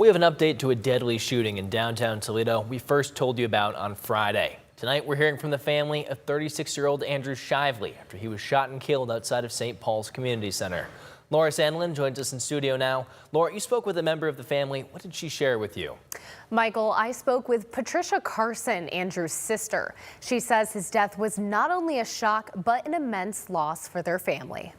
We have an update to a deadly shooting in downtown Toledo we first told you about on Friday. Tonight, we're hearing from the family of 36-year-old Andrew Shively after he was shot and killed outside of St. Paul's Community Center. Laura Sandlin joins us in studio now. Laura, you spoke with a member of the family. What did she share with you? Michael, I spoke with Patricia Carson, Andrew's sister. She says his death was not only a shock, but an immense loss for their family.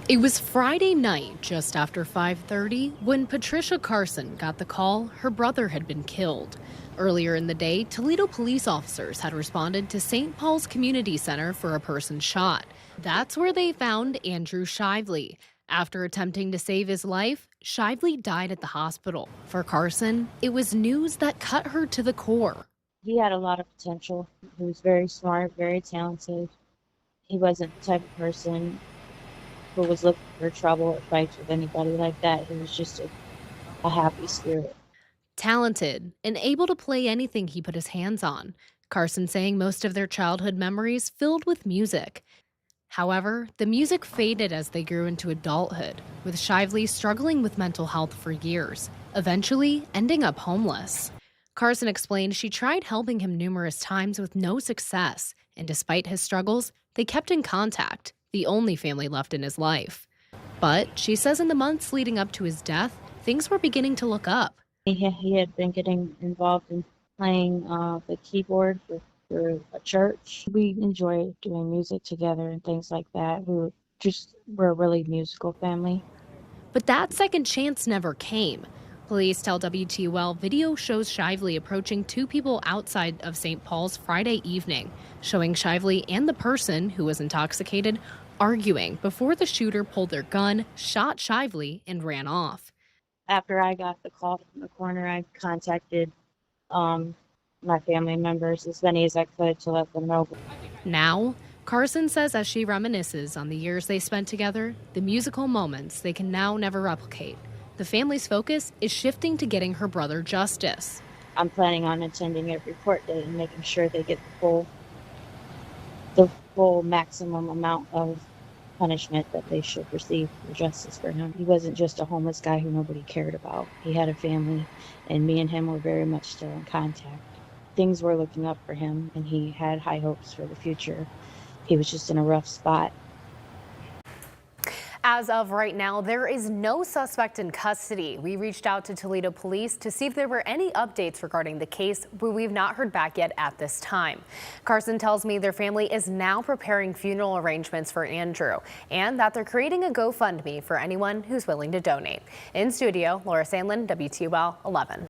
It was Friday night, just after 5:30, when Patricia Carson got the call her brother had been killed. Earlier in the day, Toledo police officers had responded to St. Paul's Community Center for a person shot. That's where they found Andrew Shively. After attempting to save his life, Shively died at the hospital. For Carson, it was news that cut her to the core. He had a lot of potential. He was very smart, very talented. He wasn't the type of person who was looking for trouble or fights with anybody like that. He was just a happy spirit. Talented and able to play anything he put his hands on. Carson saying most of their childhood memories filled with music. However, the music faded as they grew into adulthood, with Shively struggling with mental health for years, eventually ending up homeless. Carson explained she tried helping him numerous times with no success, and despite his struggles, they kept in contact, the only family left in his life. But she says in the months leading up to his death, things were beginning to look up. He had been getting involved in playing the keyboard for a church. We enjoy doing music together and things like that. We're a really musical family. But that second chance never came. Police tell WTOL video shows Shively approaching two people outside of St. Paul's Friday evening, showing Shively and the person, who was intoxicated, arguing before the shooter pulled their gun, shot Shively, and ran off. After I got the call from the coroner, I contacted my family members as many as I could to let them know. Now, Carson says as she reminisces on the years they spent together, the musical moments they can now never replicate. The family's focus is shifting to getting her brother justice. I'm planning on attending every court date and making sure they get the full maximum amount of punishment that they should receive for justice for him. He wasn't just a homeless guy who nobody cared about. He had a family, and me and him were very much still in contact. Things were looking up for him, and he had high hopes for the future. He was just in a rough spot. As of right now, there is no suspect in custody. We reached out to Toledo police to see if there were any updates regarding the case, but we've not heard back yet at this time. Carson tells me their family is now preparing funeral arrangements for Andrew and that they're creating a GoFundMe for anyone who's willing to donate. In studio, Laura Sandlin, WTOL 11.